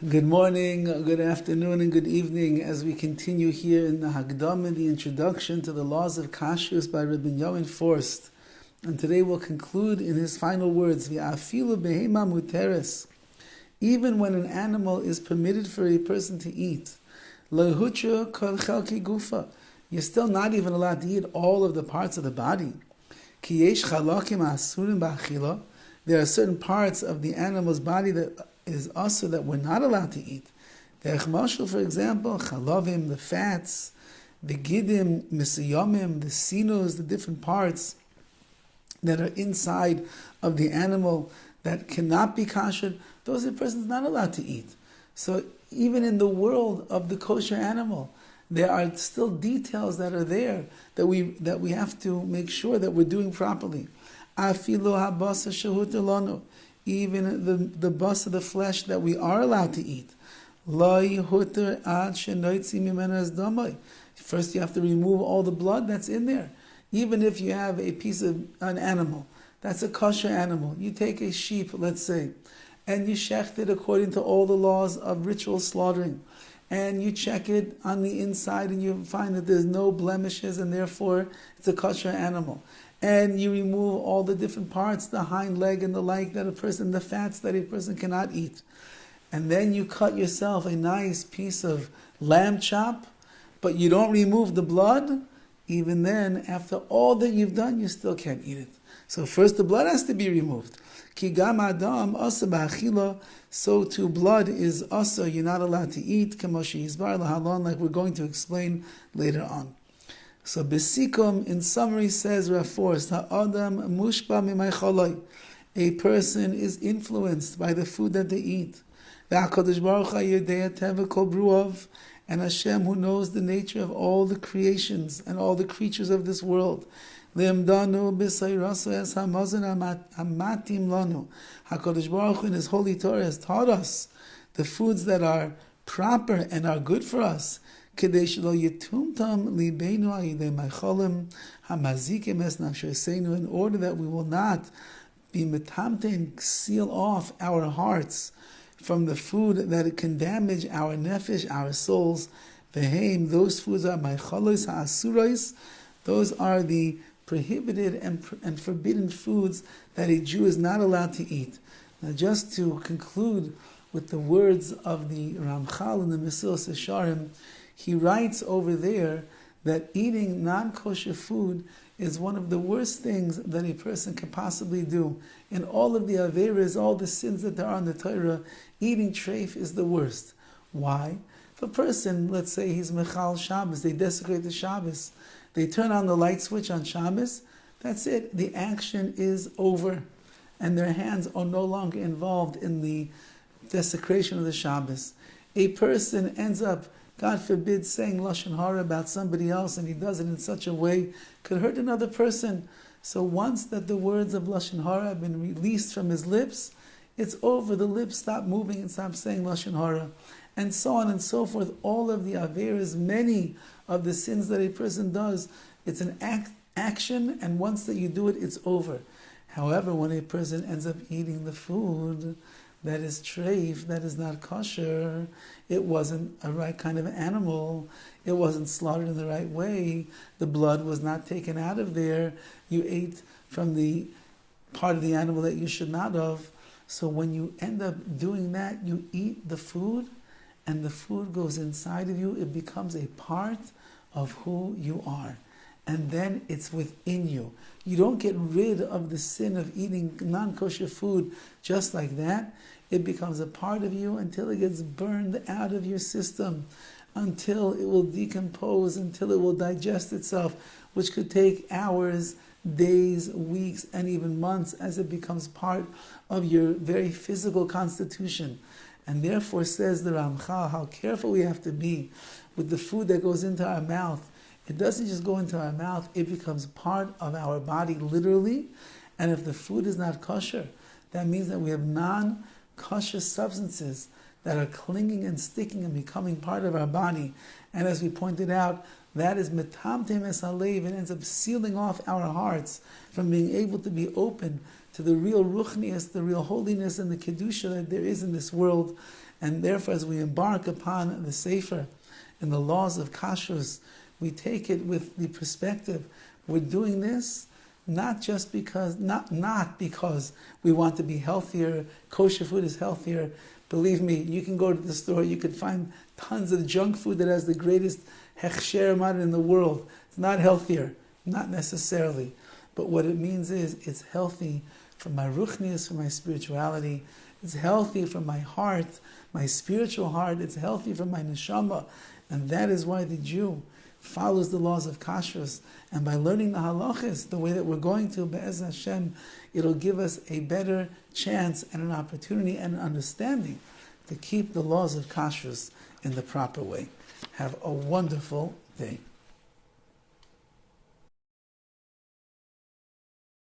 Good morning, good afternoon, and good evening as we continue here in the Hagdama, the introduction to the laws of KASHRUS by Rabbi Forst. And today we'll conclude in his final words, V'afilu behema muteres. Even when an animal is permitted for a person to eat, lehutra kol chelki gufa. You're still not even allowed to eat all of the parts of the body. Ki yesh chalakim asurim ba'achila. There are certain parts of the animal's body that is also that we're not allowed to eat. The echmashal, for example, chalavim, the fats, the gidim, misiyamim, the sinos, the different parts that are inside of the animal that cannot be kosher, those a person's not allowed to eat. So even in the world of the kosher animal, there are still details that are there that we have to make sure that we're doing properly. Afilu habasa shehut elanu. Even the bus of the flesh that we are allowed to eat. First you have to remove all the blood that's in there. Even if you have a piece of an animal, that's a kosher animal. You take a sheep, let's say, and you shecht it according to all the laws of ritual slaughtering. And you check it on the inside and you find that there's no blemishes and therefore it's a kosher animal. And you remove all the different parts, the hind leg and the like, the fats that a person cannot eat. And then you cut yourself a nice piece of lamb chop, but you don't remove the blood. Even then, after all that you've done, you still can't eat it. So first the blood has to be removed. Ki gam adam asa ba'achila, so too blood is asa, you're not allowed to eat, kamoshi yizbar lahalon, like we're going to explain later on. So Besikum, in summary, says Rav Forst, Ha'adam mushba mimay choloi. A person is influenced by the food that they eat. Ve'akadosh baruch ha'yodei teva kol bruav. And Hashem, who knows the nature of all the creations and all the creatures of this world. Le'emdanu b'sayrasu es hamazon hamatim lanu. HaKadosh Baruch Hu in His holy Torah has taught us the foods that are proper and are good for us. In order that we will not be metamtem, seal off our hearts from the food that it can damage our nefesh, our souls. Those foods are maichalos ha'asuros. Those are the prohibited and forbidden foods that a Jew is not allowed to eat. Now, just to conclude with the words of the Ramchal in the Mesilas Yesharim, he writes over there that eating non-kosher food is one of the worst things that a person can possibly do. In all of the averas, all the sins that there are in the Torah, eating treif is the worst. Why? If a person, let's say he's Mechal Shabbos, they desecrate the Shabbos, they turn on the light switch on Shabbos, that's it. The action is over. And their hands are no longer involved in the desecration of the Shabbos. A person ends up, God forbid, saying Lashon Hara about somebody else, and he does it in such a way, could hurt another person. So once that the words of Lashon Hara have been released from his lips, it's over. The lips stop moving and stop saying Lashon Hara. And so on and so forth. All of the averas, many of the sins that a person does, it's an action, and once that you do it, it's over. However, when a person ends up eating the food that is treif, that is not kosher, it wasn't a right kind of animal, it wasn't slaughtered in the right way, the blood was not taken out of there, you ate from the part of the animal that you should not have. So when you end up doing that, you eat the food, and the food goes inside of you, it becomes a part of who you are. And then it's within you. You don't get rid of the sin of eating non-kosher food just like that. It becomes a part of you until it gets burned out of your system, until it will decompose, until it will digest itself, which could take hours, days, weeks, and even months as it becomes part of your very physical constitution. And therefore, says the Ramchal, how careful we have to be with the food that goes into our mouth. It doesn't just go into our mouth, it becomes part of our body literally. And if the food is not kosher, that means that we have non-kosher substances that are clinging and sticking and becoming part of our body. And as we pointed out, that is metamtem es halev. It ends up sealing off our hearts from being able to be open to the real ruchnius, the real holiness and the kedusha that there is in this world. And therefore, as we embark upon the Sefer and the laws of Kashrus, we take it with the perspective, we're doing this not just because, not because we want to be healthier. Kosher food is healthier. Believe me, you can go to the store, you can find tons of junk food that has the greatest hechsher amount in the world. It's not healthier, not necessarily. But what it means is, it's healthy for my ruchnius, for my spirituality. It's healthy for my heart, my spiritual heart. It's healthy for my neshama. And that is why the Jew follows the laws of Kashrus. And by learning the halachas, the way that we're going to, Be'ez Hashem, it'll give us a better chance and an opportunity and an understanding to keep the laws of Kashrus in the proper way. Have a wonderful day.